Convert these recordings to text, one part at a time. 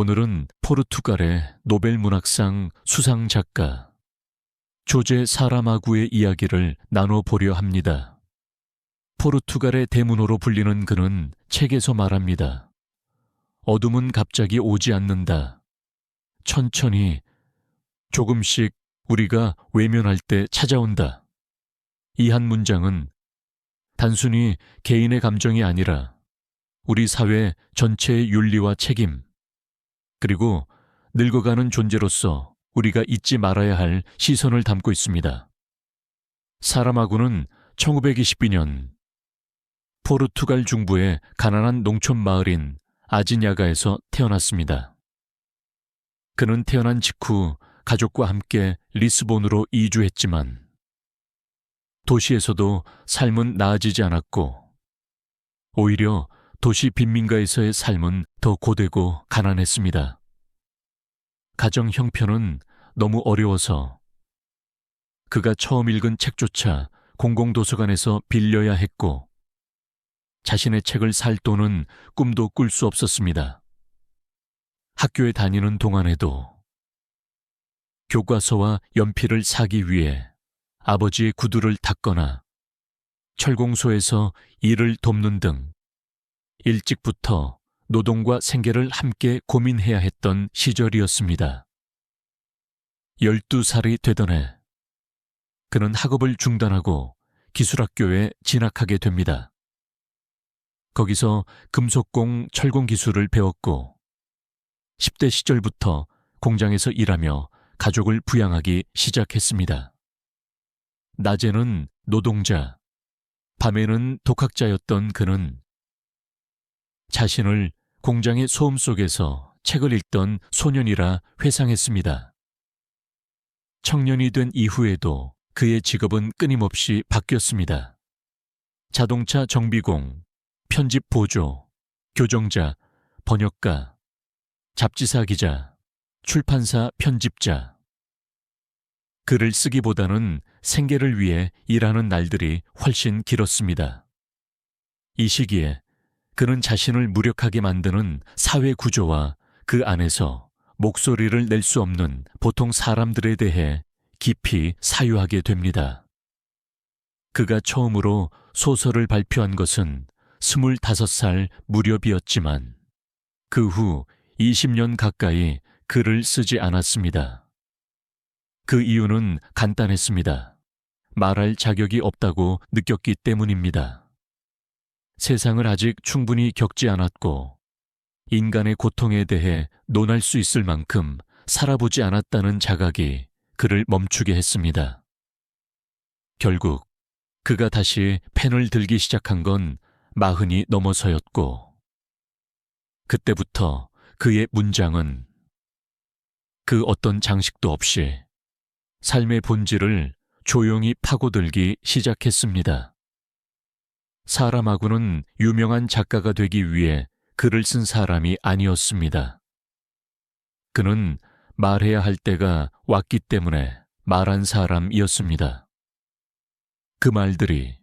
오늘은 포르투갈의 노벨 문학상 수상 작가 조제 사라마구의 이야기를 나눠보려 합니다. 포르투갈의 대문호로 불리는 그는 책에서 말합니다. 어둠은 갑자기 오지 않는다. 천천히, 조금씩 우리가 외면할 때 찾아온다. 이 한 문장은 단순히 개인의 감정이 아니라 우리 사회 전체의 윤리와 책임, 그리고 늙어가는 존재로서 우리가 잊지 말아야 할 시선을 담고 있습니다. 사라마구는 1922년 포르투갈 중부의 가난한 농촌 마을인 아지냐가에서 태어났습니다. 그는 태어난 직후 가족과 함께 리스본으로 이주했지만 도시에서도 삶은 나아지지 않았고 오히려 도시 빈민가에서의 삶은 더 고되고 가난했습니다. 가정 형편은 너무 어려워서 그가 처음 읽은 책조차 공공도서관에서 빌려야 했고 자신의 책을 살 돈은 꿈도 꿀 수 없었습니다. 학교에 다니는 동안에도 교과서와 연필을 사기 위해 아버지의 구두를 닦거나 철공소에서 일을 돕는 등 일찍부터 노동과 생계를 함께 고민해야 했던 시절이었습니다. 12살이 되던 해, 그는 학업을 중단하고 기술학교에 진학하게 됩니다. 거기서 금속공 철공 기술을 배웠고 10대 시절부터 공장에서 일하며 가족을 부양하기 시작했습니다. 낮에는 노동자, 밤에는 독학자였던 그는 자신을 공장의 소음 속에서 책을 읽던 소년이라 회상했습니다. 청년이 된 이후에도 그의 직업은 끊임없이 바뀌었습니다. 자동차 정비공, 편집 보조, 교정자, 번역가, 잡지사 기자, 출판사 편집자. 글을 쓰기보다는 생계를 위해 일하는 날들이 훨씬 길었습니다. 이 시기에 그는 자신을 무력하게 만드는 사회 구조와 그 안에서 목소리를 낼 수 없는 보통 사람들에 대해 깊이 사유하게 됩니다. 그가 처음으로 소설을 발표한 것은 25살 무렵이었지만 그 후 20년 가까이 글을 쓰지 않았습니다. 그 이유는 간단했습니다. 말할 자격이 없다고 느꼈기 때문입니다. 세상을 아직 충분히 겪지 않았고 인간의 고통에 대해 논할 수 있을 만큼 살아보지 않았다는 자각이 그를 멈추게 했습니다. 결국 그가 다시 펜을 들기 시작한 건 40이 넘어서였고 그때부터 그의 문장은 그 어떤 장식도 없이 삶의 본질을 조용히 파고들기 시작했습니다. 사라마구는 유명한 작가가 되기 위해 글을 쓴 사람이 아니었습니다. 그는 말해야 할 때가 왔기 때문에 말한 사람이었습니다. 그 말들이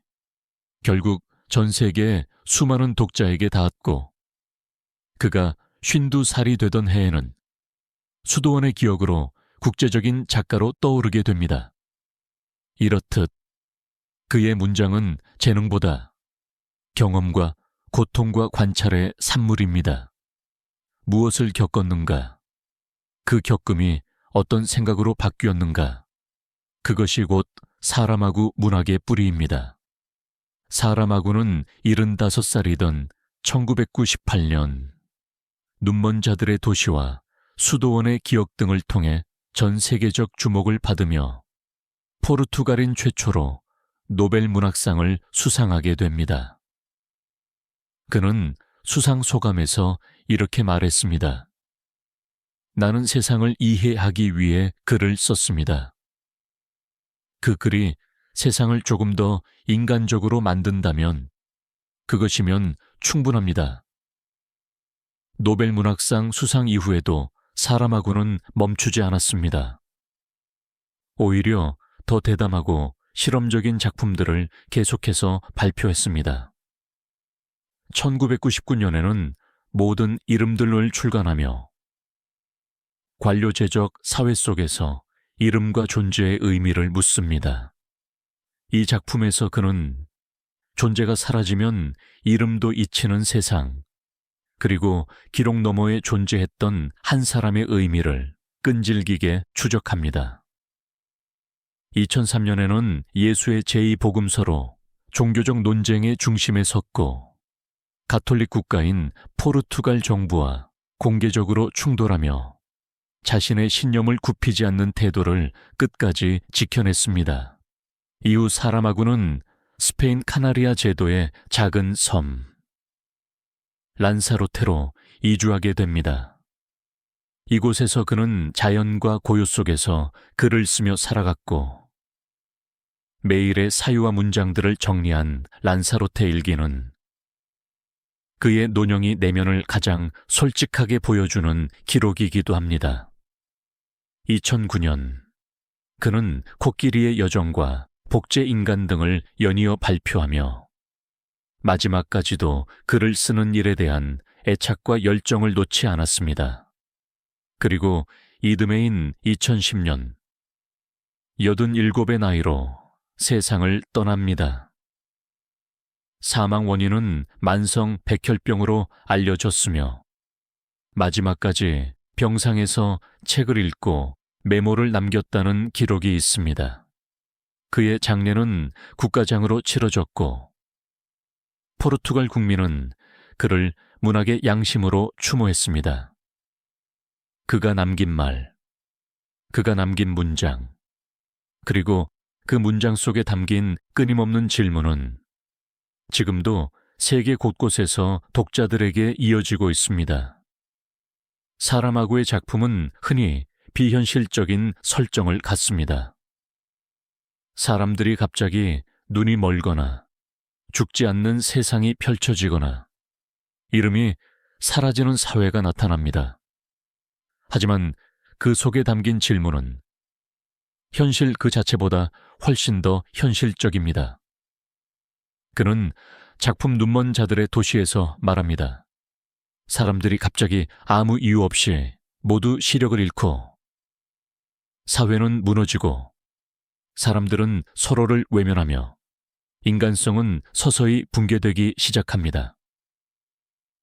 결국 전 세계의 수많은 독자에게 닿았고 그가 52살이 되던 해에는 수도원의 기억으로 국제적인 작가로 떠오르게 됩니다. 이렇듯 그의 문장은 재능보다 경험과 고통과 관찰의 산물입니다. 무엇을 겪었는가? 그 겪음이 어떤 생각으로 바뀌었는가? 그것이 곧 사라마구 문학의 뿌리입니다. 사라마구는 75살이던 1998년 눈먼 자들의 도시와 수도원의 기억 등을 통해 전 세계적 주목을 받으며 포르투갈인 최초로 노벨 문학상을 수상하게 됩니다. 그는 수상 소감에서 이렇게 말했습니다. 나는 세상을 이해하기 위해 글을 썼습니다. 그 글이 세상을 조금 더 인간적으로 만든다면 그것이면 충분합니다. 노벨 문학상 수상 이후에도 사라마구는 멈추지 않았습니다. 오히려 더 대담하고 실험적인 작품들을 계속해서 발표했습니다. 1999년에는 모든 이름들을 출간하며 관료제적 사회 속에서 이름과 존재의 의미를 묻습니다. 이 작품에서 그는 존재가 사라지면 이름도 잊히는 세상, 그리고 기록 너머에 존재했던 한 사람의 의미를 끈질기게 추적합니다. 2003년에는 예수의 제2복음서로 종교적 논쟁의 중심에 섰고 가톨릭 국가인 포르투갈 정부와 공개적으로 충돌하며 자신의 신념을 굽히지 않는 태도를 끝까지 지켜냈습니다. 이후 사라마구는 스페인 카나리아 제도의 작은 섬 란사로테로 이주하게 됩니다. 이곳에서 그는 자연과 고요 속에서 글을 쓰며 살아갔고 매일의 사유와 문장들을 정리한 란사로테 일기는 그의 노령이 내면을 가장 솔직하게 보여주는 기록이기도 합니다. 2009년 그는 코끼리의 여정과 복제 인간 등을 연이어 발표하며 마지막까지도 글을 쓰는 일에 대한 애착과 열정을 놓지 않았습니다. 그리고 이듬해인 2010년 87의 나이로 세상을 떠납니다. 사망 원인은 만성 백혈병으로 알려졌으며 마지막까지 병상에서 책을 읽고 메모를 남겼다는 기록이 있습니다. 그의 장례는 국가장으로 치러졌고 포르투갈 국민은 그를 문학의 양심으로 추모했습니다. 그가 남긴 말, 그가 남긴 문장, 그리고 그 문장 속에 담긴 끊임없는 질문은 지금도 세계 곳곳에서 독자들에게 이어지고 있습니다. 사라마구의 작품은 흔히 비현실적인 설정을 갖습니다. 사람들이 갑자기 눈이 멀거나 죽지 않는 세상이 펼쳐지거나 이름이 사라지는 사회가 나타납니다. 하지만 그 속에 담긴 질문은 현실 그 자체보다 훨씬 더 현실적입니다. 그는 작품 눈먼 자들의 도시에서 말합니다. 사람들이 갑자기 아무 이유 없이 모두 시력을 잃고 사회는 무너지고 사람들은 서로를 외면하며 인간성은 서서히 붕괴되기 시작합니다.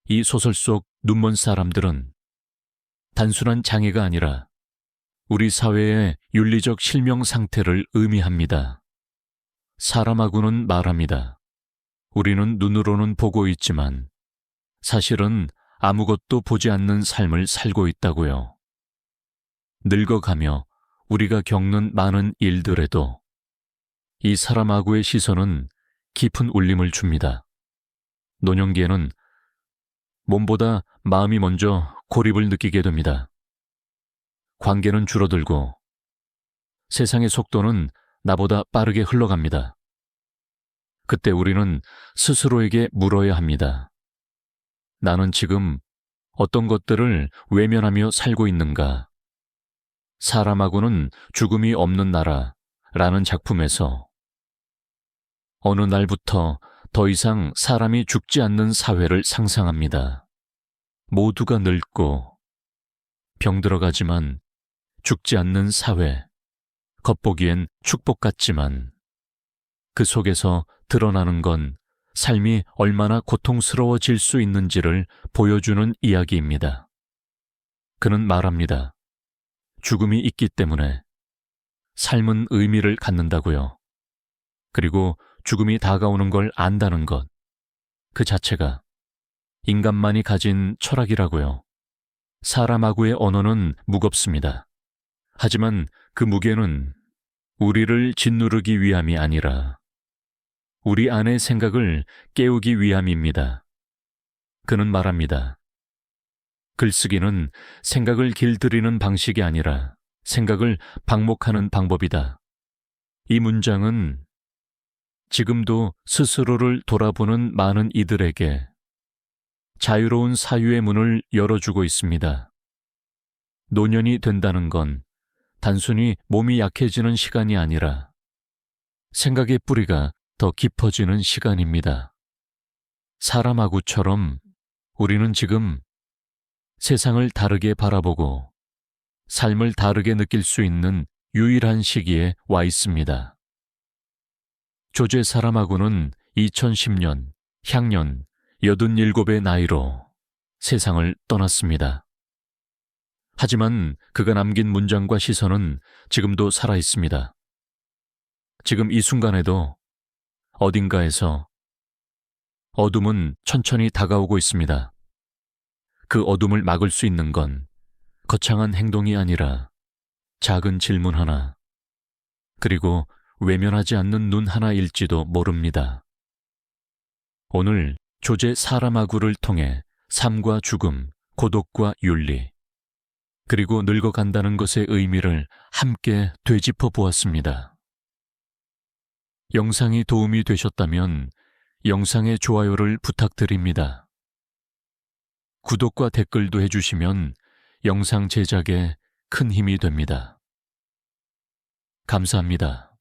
이 소설 속 눈먼 사람들은 단순한 장애가 아니라 우리 사회의 윤리적 실명 상태를 의미합니다. 사라마구는 말합니다. 우리는 눈으로는 보고 있지만 사실은 아무것도 보지 않는 삶을 살고 있다고요. 늙어가며 우리가 겪는 많은 일들에도 이 사라마구의 시선은 깊은 울림을 줍니다. 노년기에는 몸보다 마음이 먼저 고립을 느끼게 됩니다. 관계는 줄어들고 세상의 속도는 나보다 빠르게 흘러갑니다. 그때 우리는 스스로에게 물어야 합니다. 나는 지금 어떤 것들을 외면하며 살고 있는가? 사라마구는 죽음이 없는 나라라는 작품에서 어느 날부터 더 이상 사람이 죽지 않는 사회를 상상합니다. 모두가 늙고 병들어가지만 죽지 않는 사회, 겉보기엔 축복 같지만 그 속에서 드러나는 건 삶이 얼마나 고통스러워질 수 있는지를 보여주는 이야기입니다. 그는 말합니다. 죽음이 있기 때문에 삶은 의미를 갖는다고요. 그리고 죽음이 다가오는 걸 안다는 것, 그 자체가 인간만이 가진 철학이라고요. 사라마구의 언어는 무겁습니다. 하지만 그 무게는 우리를 짓누르기 위함이 아니라 우리 안의 생각을 깨우기 위함입니다. 그는 말합니다. 글쓰기는 생각을 길들이는 방식이 아니라 생각을 방목하는 방법이다. 이 문장은 지금도 스스로를 돌아보는 많은 이들에게 자유로운 사유의 문을 열어주고 있습니다. 노년이 된다는 건 단순히 몸이 약해지는 시간이 아니라 생각의 뿌리가 더 깊어지는 시간입니다. 사라마구처럼 우리는 지금 세상을 다르게 바라보고 삶을 다르게 느낄 수 있는 유일한 시기에 와 있습니다. 조제 사람하고는 2010년 향년 87의 나이로 세상을 떠났습니다. 하지만 그가 남긴 문장과 시선은 지금도 살아 있습니다. 지금 이 순간에도 어딘가에서 어둠은 천천히 다가오고 있습니다. 그 어둠을 막을 수 있는 건 거창한 행동이 아니라 작은 질문 하나, 그리고 외면하지 않는 눈 하나일지도 모릅니다. 오늘 조제 사람하고를 통해 삶과 죽음, 고독과 윤리, 그리고 늙어간다는 것의 의미를 함께 되짚어 보았습니다. 영상이 도움이 되셨다면 영상의 좋아요를 부탁드립니다. 구독과 댓글도 해주시면 영상 제작에 큰 힘이 됩니다. 감사합니다.